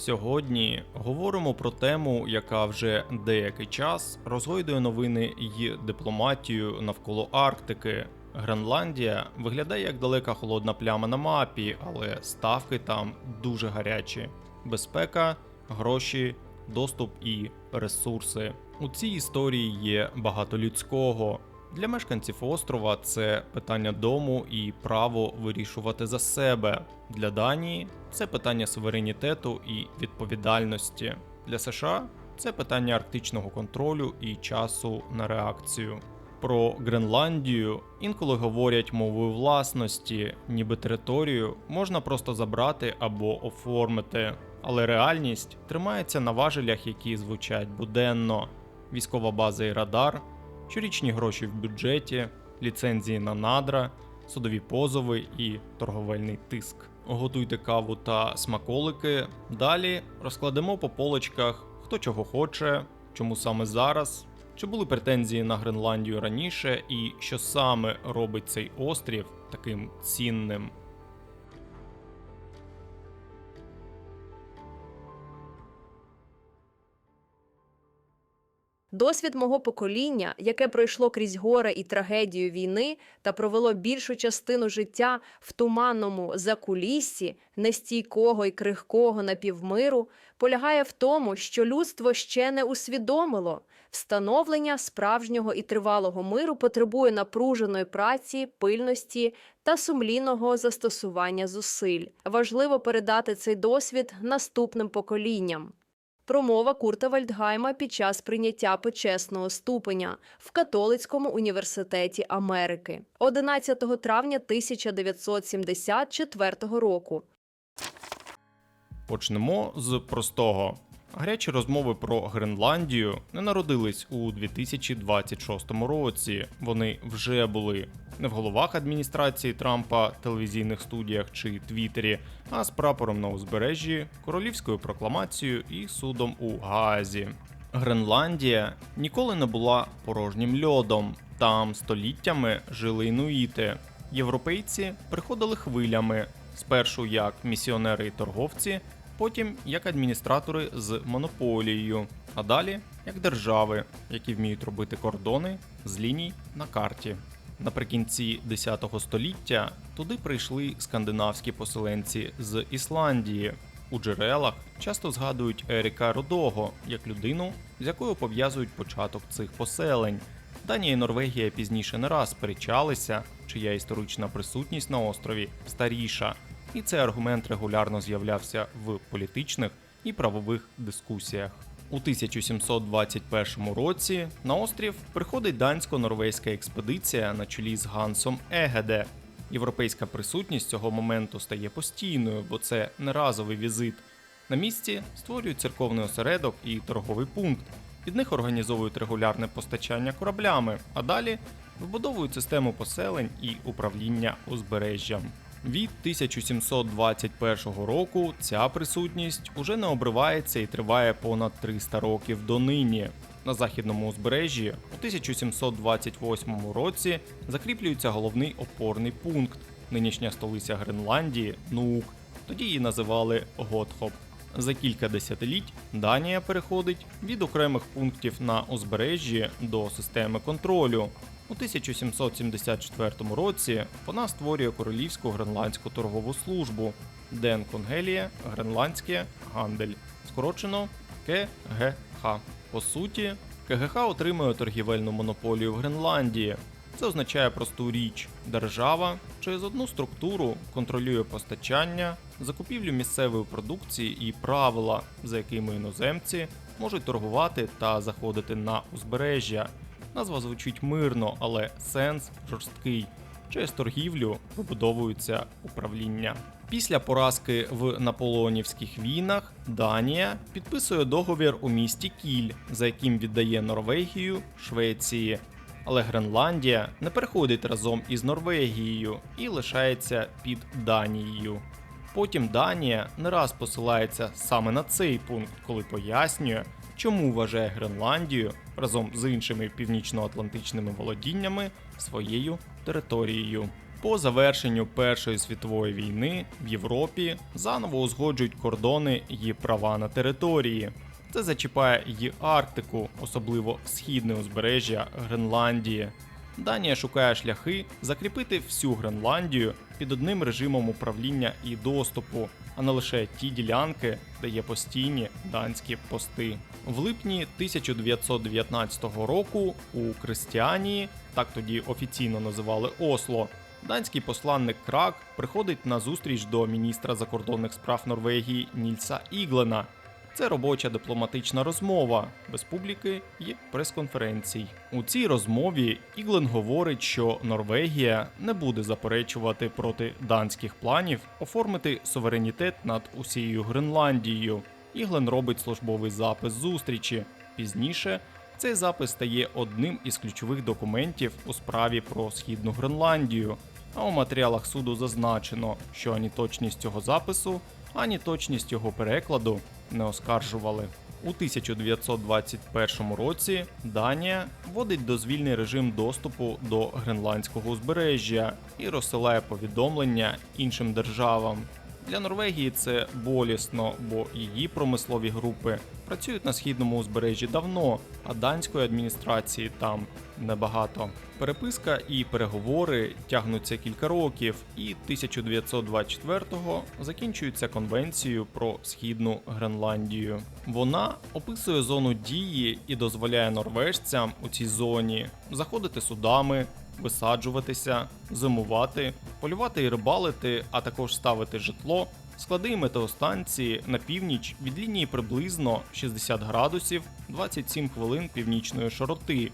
Сьогодні говоримо про тему, яка вже деякий час розгойдує новини й дипломатію навколо Арктики. Гренландія виглядає як далека холодна пляма на мапі, але ставки там дуже гарячі. Безпека, гроші, доступ і ресурси. У цій історії є багато людського. Для мешканців острова це питання дому і право вирішувати за себе. Для Данії це питання суверенітету і відповідальності. Для США це питання арктичного контролю і часу на реакцію. Про Гренландію інколи говорять мовою власності, ніби територію можна просто забрати або оформити. Але реальність тримається на важелях, які звучать буденно. Військова база і радар, щорічні гроші в бюджеті, ліцензії на надра, судові позови і торговельний тиск. Готуйте каву та смаколики. Далі розкладемо по полочках, хто чого хоче, чому саме зараз, чи були претензії на Гренландію раніше і що саме робить цей острів таким цінним. Досвід мого покоління, яке пройшло крізь горе і трагедію війни та провело більшу частину життя в туманному закуліссі нестійкого і крихкого напівмиру, полягає в тому, що людство ще не усвідомило. Встановлення справжнього і тривалого миру потребує напруженої праці, пильності та сумлінного застосування зусиль. Важливо передати цей досвід наступним поколінням. Промова Курта Вальдгайма під час прийняття почесного ступеня в Католицькому університеті Америки 11 травня 1974 року. Почнемо з простого. Гарячі розмови про Гренландію не народились у 2026 році. Вони вже були. Не в головах адміністрації Трампа, телевізійних студіях чи Твіттері, а з прапором на узбережжі, королівською прокламацією і судом у Гаазі. Гренландія ніколи не була порожнім льодом. Там століттями жили інуїти. Європейці приходили хвилями, спершу як місіонери і торговці, потім як адміністратори з монополією, а далі як держави, які вміють робити кордони з ліній на карті. Наприкінці 10 століття туди прийшли скандинавські поселенці з Ісландії. У джерелах часто згадують Еріка Рудого як людину, з якою пов'язують початок цих поселень. Данія і Норвегія пізніше не раз сперечалися, чия історична присутність на острові старіша. І цей аргумент регулярно з'являвся в політичних і правових дискусіях. У 1721 році на острів приходить дансько-норвезька експедиція на чолі з Гансом Егеде. Європейська присутність цього моменту стає постійною, бо це не разовий візит. На місці створюють церковний осередок і торговий пункт. Під них організовують регулярне постачання кораблями, а далі вибудовують систему поселень і управління узбережжям. Від 1721 року ця присутність уже не обривається і триває понад 300 років донині. На західному узбережжі у 1728 році закріплюється головний опорний пункт, нинішня столиця Гренландії – Нуук, тоді її називали Готхоп. За кілька десятиліть Данія переходить від окремих пунктів на узбережжі до системи контролю. У 1774 році вона створює Королівську гренландську торгову службу Den Kongelige Grenlandske Handel, скорочено КГХ. По суті, КГХ отримує торгівельну монополію в Гренландії. Це означає просту річ – держава через одну структуру контролює постачання, закупівлю місцевої продукції і правила, за якими іноземці можуть торгувати та заходити на узбережжя. Назва звучить мирно, але сенс жорсткий. Через торгівлю вибудовується управління. Після поразки в наполеонівських війнах Данія підписує договір у місті Кіль, за яким віддає Норвегію Швеції. Але Гренландія не переходить разом із Норвегією і лишається під Данією. Потім Данія не раз посилається саме на цей пункт, коли пояснює, чому вважає Гренландію разом з іншими північноатлантичними володіннями своєю територією. По завершенню Першої світової війни в Європі заново узгоджують кордони і права на території. Це зачіпає і Арктику, особливо східне узбережжя Гренландії. Данія шукає шляхи закріпити всю Гренландію під одним режимом управління і доступу, а не лише ті ділянки, де є постійні данські пости. В липні 1919 року у Крістіанії, так тоді офіційно називали Осло, данський посланник Крак приходить на зустріч до міністра закордонних справ Норвегії Нільса Іглена. Це робоча дипломатична розмова, без публіки і прес-конференцій. У цій розмові Іглен говорить, що Норвегія не буде заперечувати проти данських планів оформити суверенітет над усією Гренландією. Іглен робить службовий запис зустрічі. Пізніше цей запис стає одним із ключових документів у справі про Східну Гренландію. А у матеріалах суду зазначено, що ані точність цього запису, ані точність його перекладу не оскаржували. У 1921 році Данія вводить дозвільний режим доступу до гренландського узбережжя і розсилає повідомлення іншим державам. Для Норвегії це болісно, бо її промислові групи працюють на східному узбережжі давно, а данської адміністрації там небагато. Переписка і переговори тягнуться кілька років, і 1924-го закінчується конвенцією про Східну Гренландію. Вона описує зону дії і дозволяє норвежцям у цій зоні заходити судами, висаджуватися, зимувати, полювати і рибалити, а також ставити житло, склади і метеостанції на північ від лінії приблизно 60 градусів 27 хвилин північної широти.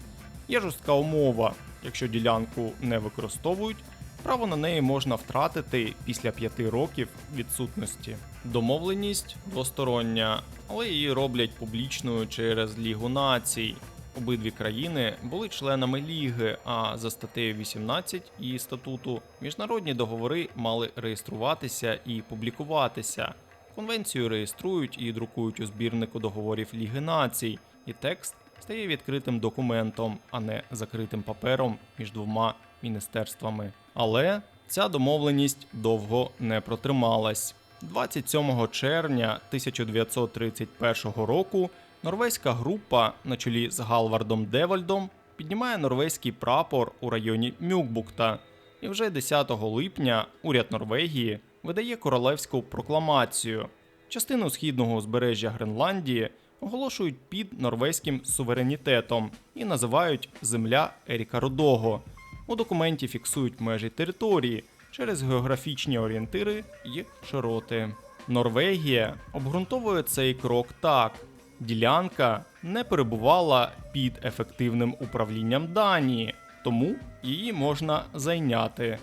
Є жорстка умова: якщо ділянку не використовують, право на неї можна втратити після 5 років відсутності. Домовленість двостороння, але її роблять публічною через Лігу націй. Обидві країни були членами Ліги, а за статтею 18 її статуту міжнародні договори мали реєструватися і публікуватися. Конвенцію реєструють і друкують у збірнику договорів Ліги націй, і текст стає відкритим документом, а не закритим папером між двома міністерствами. Але ця домовленість довго не протрималась. 27 червня 1931 року норвезька група на чолі з Галвардом Девальдом піднімає норвезький прапор у районі Мюкбукта. І вже 10 липня уряд Норвегії видає королевську прокламацію. Частину східного узбережжя Гренландії оголошують під норвезьким суверенітетом і називають «Земля Еріка Рудого». У документі фіксують межі території через географічні орієнтири і широти. Норвегія обґрунтовує цей крок так: ділянка не перебувала під ефективним управлінням Данії, тому її можна зайняти.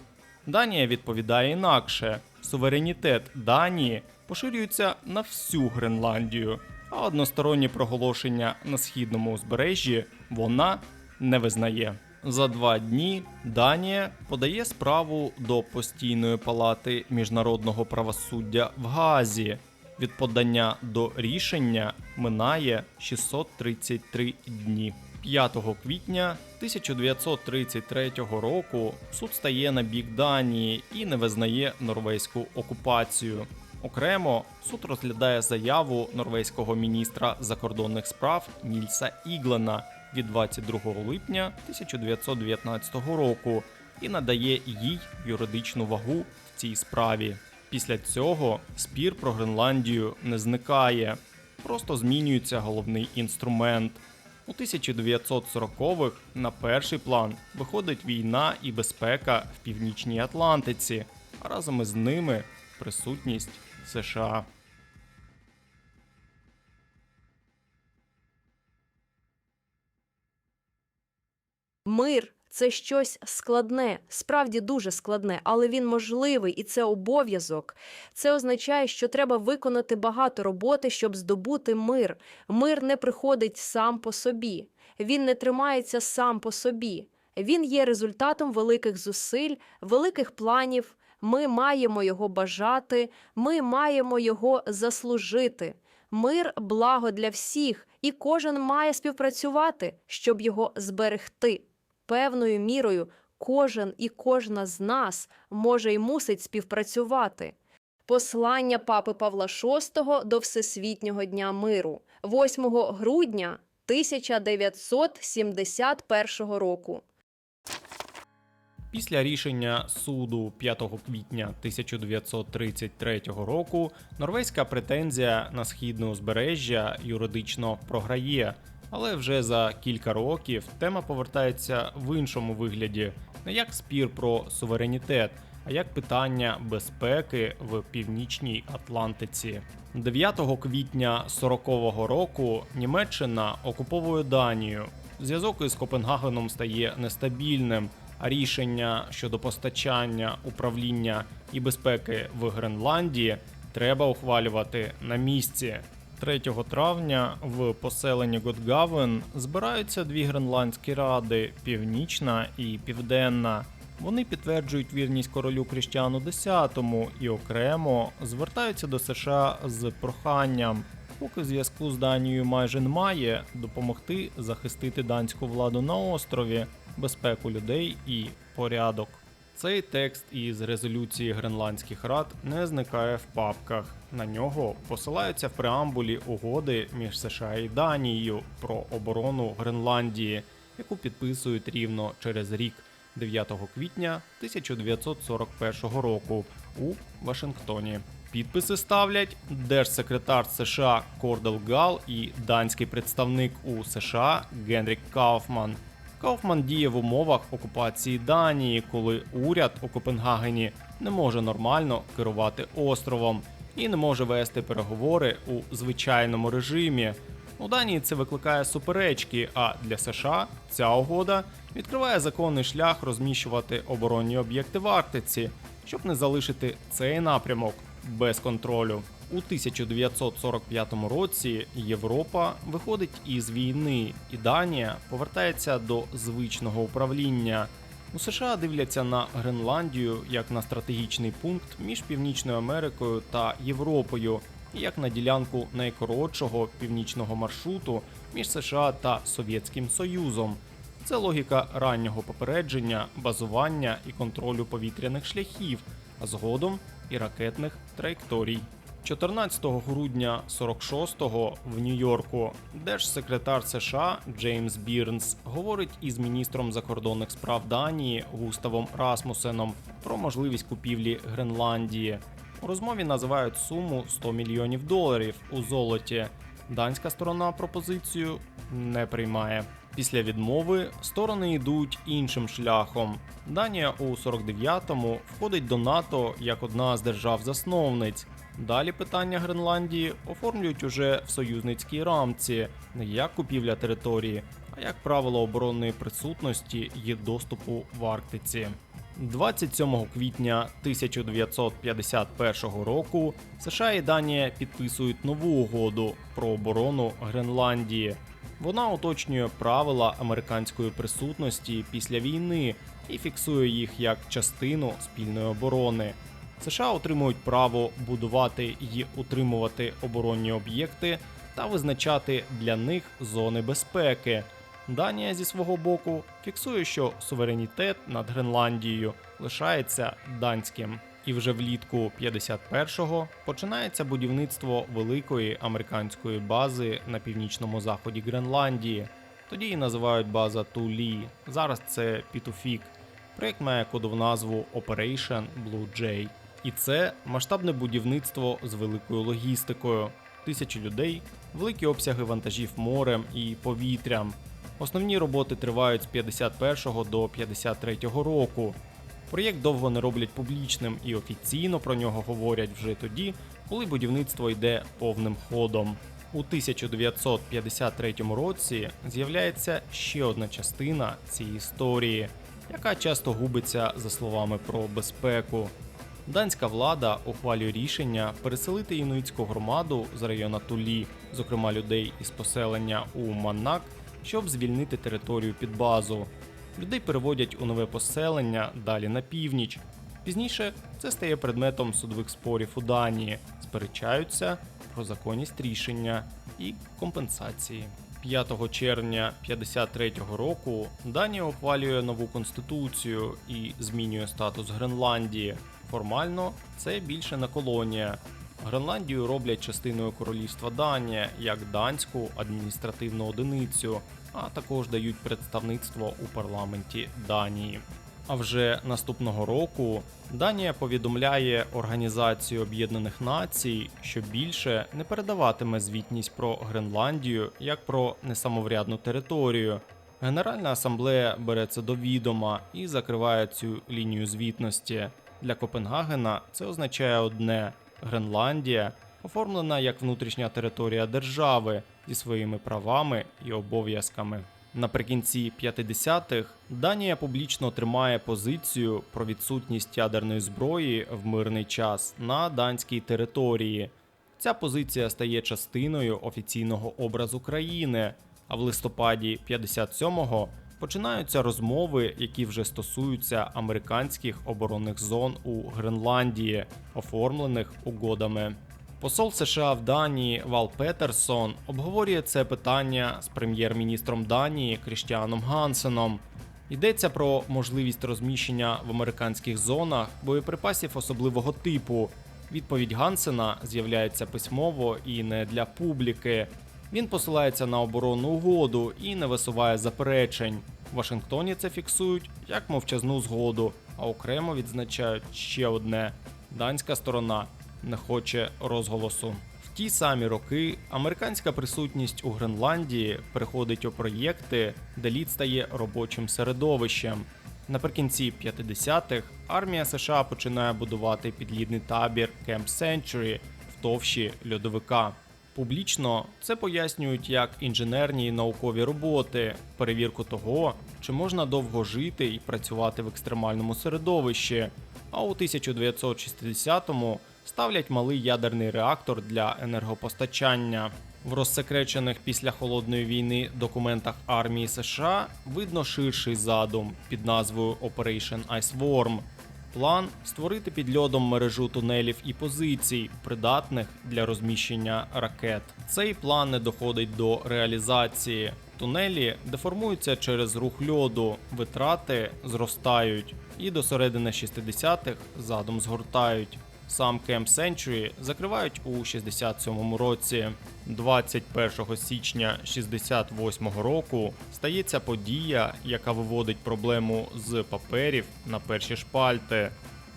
Данія відповідає інакше: суверенітет Данії поширюється на всю Гренландію, а односторонні проголошення на східному узбережжі вона не визнає. За 2 дні Данія подає справу до Постійної палати міжнародного правосуддя в Гаазі. Від подання до рішення минає 633 дні. 5 квітня 1933 року суд стає на бік Данії і не визнає норвезьку окупацію. Окремо, суд розглядає заяву норвезького міністра закордонних справ Нільса Іглена від 22 липня 1919 року і надає їй юридичну вагу в цій справі. Після цього спір про Гренландію не зникає, просто змінюється головний інструмент. У 1940-х на перший план виходить війна і безпека в Північній Атлантиці, а разом із ними присутність США. Мир – це щось складне, справді дуже складне, але він можливий, і це обов'язок. Це означає, що треба виконати багато роботи, щоб здобути мир. Мир не приходить сам по собі. Він не тримається сам по собі. Він є результатом великих зусиль, великих планів. Ми маємо його бажати, ми маємо його заслужити. Мир – благо для всіх, і кожен має співпрацювати, щоб його зберегти. Певною мірою кожен і кожна з нас може і мусить співпрацювати. Послання папи Павла VI до Всесвітнього дня миру 8 грудня 1971 року. Після рішення суду 5 квітня 1933 року норвезька претензія на східне узбережжя юридично програє, але вже за кілька років тема повертається в іншому вигляді, не як спір про суверенітет, а як питання безпеки в Північній Атлантиці. 9 квітня 40-го року Німеччина окуповує Данію. Зв'язок із Копенгагеном стає нестабільним, а рішення щодо постачання, управління і безпеки в Гренландії треба ухвалювати на місці. 3 травня в поселенні Готгавен збираються дві гренландські ради – Північна і Південна. Вони підтверджують вірність королю Крістіану X і окремо звертаються до США з проханням, поки зв'язку з Данією майже немає, допомогти захистити данську владу на острові, безпеку людей і порядок. Цей текст із резолюції Гренландських рад не зникає в папках. На нього посилаються в преамбулі угоди між США і Данією про оборону Гренландії, яку підписують рівно через рік, 9 квітня 1941 року у Вашингтоні. Підписи ставлять держсекретар США Кордел Гал і данський представник у США Генрік Кауфман. Кауфман діє в умовах окупації Данії, коли уряд у Копенгагені не може нормально керувати островом і не може вести переговори у звичайному режимі. У Данії це викликає суперечки, а для США ця угода відкриває законний шлях розміщувати оборонні об'єкти в Арктиці, щоб не залишити цей напрямок без контролю. У 1945 році Європа виходить із війни, і Данія повертається до звичного управління. У США дивляться на Гренландію як на стратегічний пункт між Північною Америкою та Європою, і як на ділянку найкоротшого північного маршруту між США та Совєтським Союзом. Це логіка раннього попередження, базування і контролю повітряних шляхів, а згодом і ракетних траєкторій. 14 грудня 46-го в Нью-Йорку держсекретар США Джеймс Бірнс говорить із міністром закордонних справ Данії Густавом Расмусеном про можливість купівлі Гренландії. У розмові називають суму $100 мільйонів у золоті. Данська сторона пропозицію не приймає. Після відмови сторони йдуть іншим шляхом. Данія у 49-му входить до НАТО як одна з держав-засновниць. Далі питання Гренландії оформлюють уже в союзницькій рамці, не як купівля території, а як правило оборонної присутності і доступу в Арктиці. 27 квітня 1951 року США і Данія підписують нову угоду про оборону Гренландії. Вона уточнює правила американської присутності після війни і фіксує їх як частину спільної оборони. США отримують право будувати і утримувати оборонні об'єкти та визначати для них зони безпеки. Данія зі свого боку фіксує, що суверенітет над Гренландією лишається данським. І вже влітку 51-го починається будівництво великої американської бази на північному заході Гренландії. Тоді її називають база Тулі, зараз це Пітуфік. Проєкт має кодову назву Operation Blue Jay. І це масштабне будівництво з великою логістикою. Тисячі людей, великі обсяги вантажів морем і повітрям. Основні роботи тривають з 51 до 53 року. Проєкт довго не роблять публічним і офіційно про нього говорять вже тоді, коли будівництво йде повним ходом. У 1953 році з'являється ще одна частина цієї історії, яка часто губиться за словами про безпеку. Данська влада ухвалює рішення переселити інуїтську громаду з району Тулі, зокрема людей із поселення у Маннак, щоб звільнити територію під базу. Людей переводять у нове поселення далі на північ. Пізніше це стає предметом судових спорів у Данії, сперечаються про законність рішення і компенсації. 5 червня 1953 року Данія ухвалює нову конституцію і змінює статус Гренландії. Формально це більше не колонія. Гренландію роблять частиною королівства Данія як данську адміністративну одиницю, а також дають представництво у парламенті Данії. А вже наступного року Данія повідомляє Організацію Об'єднаних Націй, що більше не передаватиме звітність про Гренландію як про несамоврядну територію. Генеральна асамблея бере це до відома і закриває цю лінію звітності. Для Копенгагена це означає одне – Гренландія оформлена як внутрішня територія держави зі своїми правами і обов'язками. Наприкінці 50-х Данія публічно тримає позицію про відсутність ядерної зброї в мирний час на данській території. Ця позиція стає частиною офіційного образу країни, а в листопаді 57-го починаються розмови, які вже стосуються американських оборонних зон у Гренландії, оформлених угодами. Посол США в Данії Вал Петерсон обговорює це питання з прем'єр-міністром Данії Крістіаном Гансеном. Йдеться про можливість розміщення в американських зонах боєприпасів особливого типу. Відповідь Гансена з'являється письмово і не для публіки. Він посилається на оборонну угоду і не висуває заперечень. В Вашингтоні це фіксують як мовчазну згоду, а окремо відзначають ще одне – данська сторона не хоче розголосу. В ті самі роки американська присутність у Гренландії переходить у проєкти, де лід стає робочим середовищем. Наприкінці 50-х армія США починає будувати підлідний табір Camp Century в товщі льодовика. Публічно це пояснюють як інженерні і наукові роботи, перевірку того, чи можна довго жити і працювати в екстремальному середовищі, а у 1960-му ставлять малий ядерний реактор для енергопостачання. В розсекречених після Холодної війни документах армії США видно ширший задум під назвою Operation Ice Worm. План – створити під льодом мережу тунелів і позицій, придатних для розміщення ракет. Цей план не доходить до реалізації. Тунелі деформуються через рух льоду, витрати зростають і до середини 60-х задум згортають. Сам Camp Century закривають у 67-му році. 21 січня 68-го року стається подія, яка виводить проблему з паперів на перші шпальти.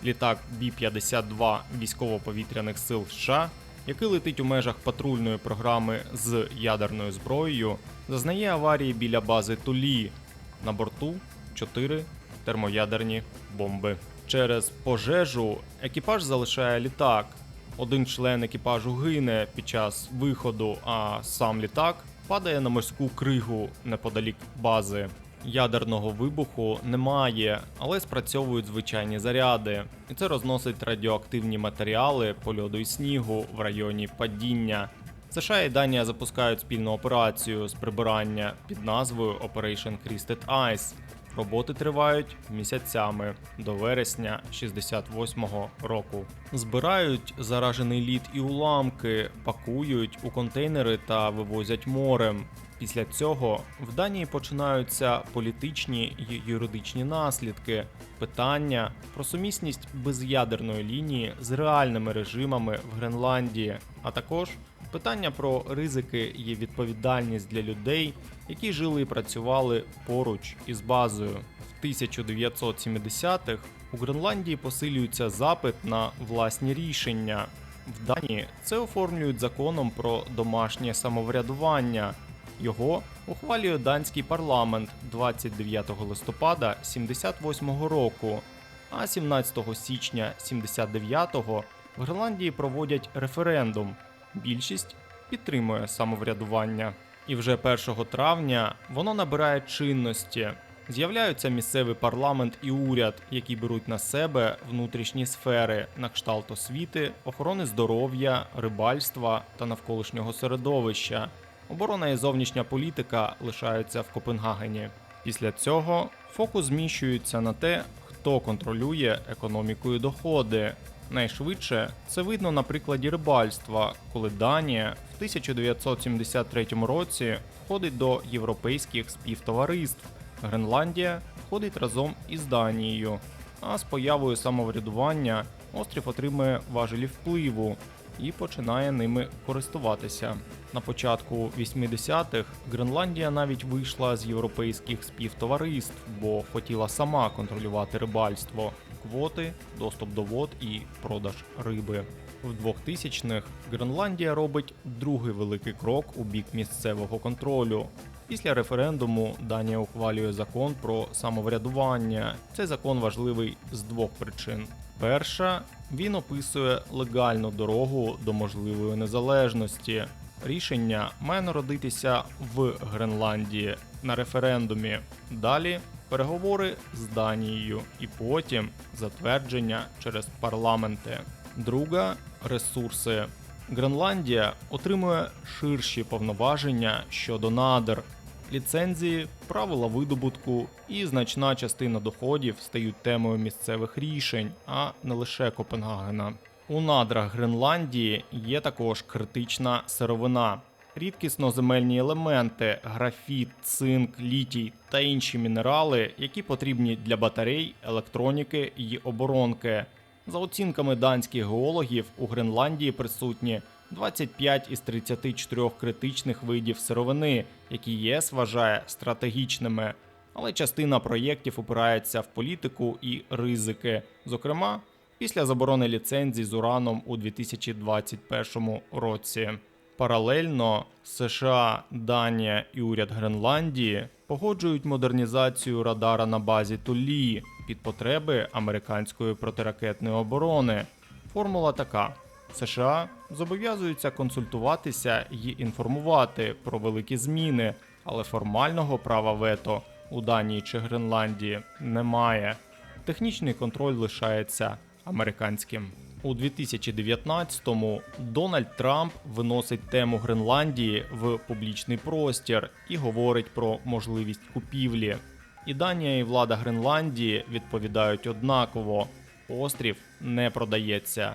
Літак Бі-52 військово-повітряних сил США, який летить у межах патрульної програми з ядерною зброєю, зазнає аварії біля бази Тулі. На борту 4 термоядерні бомби. Через пожежу екіпаж залишає літак. Один член екіпажу гине під час виходу, а сам літак падає на морську кригу неподалік бази. Ядерного вибуху немає, але спрацьовують звичайні заряди. І це розносить радіоактивні матеріали по льоду і снігу в районі падіння. США і Данія запускають спільну операцію з прибирання під назвою Operation Crested Ice. Роботи тривають місяцями до вересня 68-го року. Збирають заражений лід і уламки, пакують у контейнери та вивозять морем. Після цього в Данії починаються політичні і юридичні наслідки, питання про сумісність без'ядерної лінії з реальними режимами в Гренландії, а також питання про ризики і відповідальність для людей, які жили і працювали поруч із базою. В 1970-х у Гренландії посилюється запит на власні рішення. В Данії це оформлюють законом про домашнє самоврядування. Його ухвалює данський парламент 29 листопада 1978 року, а 17 січня 1979 в Гренландії проводять референдум. Більшість підтримує самоврядування. І вже 1 травня воно набирає чинності. З'являються місцевий парламент і уряд, які беруть на себе внутрішні сфери на кшталт освіти, охорони здоров'я, рибальства та навколишнього середовища. Оборона і зовнішня політика лишаються в Копенгагені. Після цього фокус зміщується на те, хто контролює економіку і доходи. Найшвидше це видно на прикладі рибальства, коли Данія в 1973 році входить до європейських співтовариств. Гренландія входить разом із Данією, а з появою самоврядування острів отримує важелі впливу і починає ними користуватися. На початку 80-х Гренландія навіть вийшла з європейських співтовариств, бо хотіла сама контролювати рибальство, квоти, доступ до вод і продаж риби. В 2000-х Гренландія робить другий великий крок у бік місцевого контролю. Після референдуму Данія ухвалює закон про самоврядування. Цей закон важливий з двох причин. Перша, він описує легальну дорогу до можливої незалежності. Рішення має народитися в Гренландії на референдумі. Далі переговори з Данією і потім затвердження через парламенти. Друга – ресурси. Гренландія отримує ширші повноваження щодо надр. Ліцензії, правила видобутку і значна частина доходів стають темою місцевих рішень, а не лише Копенгагена. У надрах Гренландії є також критична сировина. Рідкісноземельні елементи, графіт, цинк, літій та інші мінерали, які потрібні для батарей, електроніки і оборонки. За оцінками данських геологів, у Гренландії присутні 25 із 34 критичних видів сировини, які ЄС вважає стратегічними. Але частина проєктів упирається в політику і ризики. Зокрема, після заборони ліцензій з ураном у 2021 році. Паралельно США, Данія і уряд Гренландії погоджують модернізацію радара на базі Туллі під потреби американської протиракетної оборони. Формула така. США зобов'язуються консультуватися і інформувати про великі зміни, але формального права вето у Данії чи Гренландії немає. Технічний контроль лишається американським. У 2019-му Дональд Трамп виносить тему Гренландії в публічний простір і говорить про можливість купівлі. І Данія, і влада Гренландії відповідають однаково – острів не продається.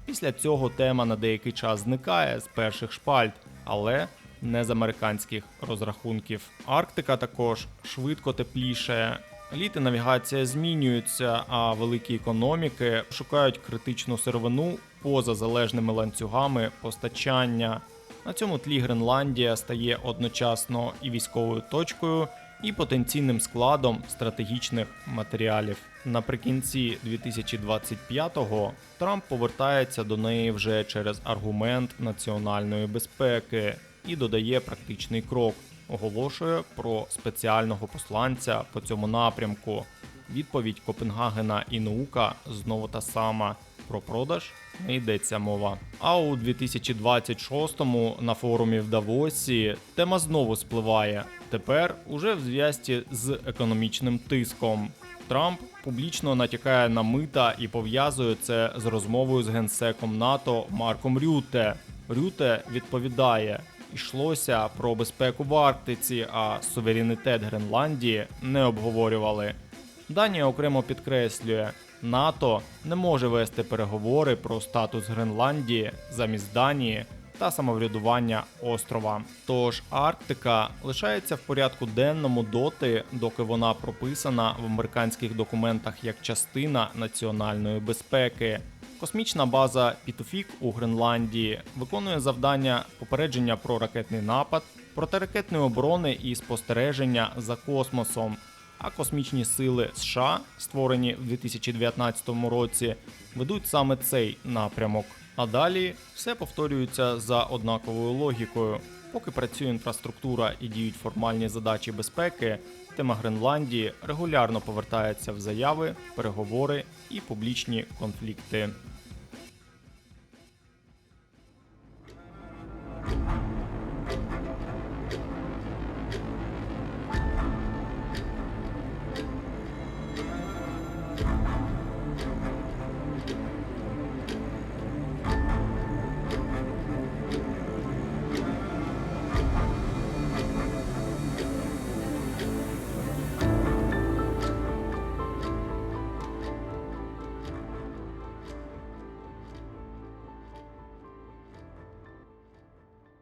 Після цього тема на деякий час зникає з перших шпальт, але не з американських розрахунків. Арктика також швидко теплішає. Лід і навігація змінюються, а великі економіки шукають критичну сировину поза залежними ланцюгами постачання. На цьому тлі Гренландія стає одночасно і військовою точкою, і потенційним складом стратегічних матеріалів. Наприкінці 2025-го Трамп повертається до неї вже через аргумент національної безпеки і додає практичний крок. Оголошує про спеціального посланця по цьому напрямку. Відповідь Копенгагена і наука знову та сама. Про продаж не йдеться мова. А у 2026-му на форумі в Давосі тема знову спливає. Тепер уже в зв'язці з економічним тиском. Трамп публічно натякає на мита і пов'язує це з розмовою з генсеком НАТО Марком Рютте. Рютте відповідає: йшлося про безпеку в Арктиці, а суверенітет Гренландії не обговорювали. Данія окремо підкреслює, НАТО не може вести переговори про статус Гренландії замість Данії та самоврядування острова. Тож Арктика лишається в порядку денному доти, доки вона прописана в американських документах як частина національної безпеки. Космічна база Пітуфік у Гренландії виконує завдання попередження про ракетний напад, протиракетної оборони і спостереження за космосом. А космічні сили США, створені в 2019 році, ведуть саме цей напрямок. А далі все повторюється за однаковою логікою. Поки працює інфраструктура і діють формальні задачі безпеки, тема Гренландії регулярно повертається в заяви, переговори і публічні конфлікти.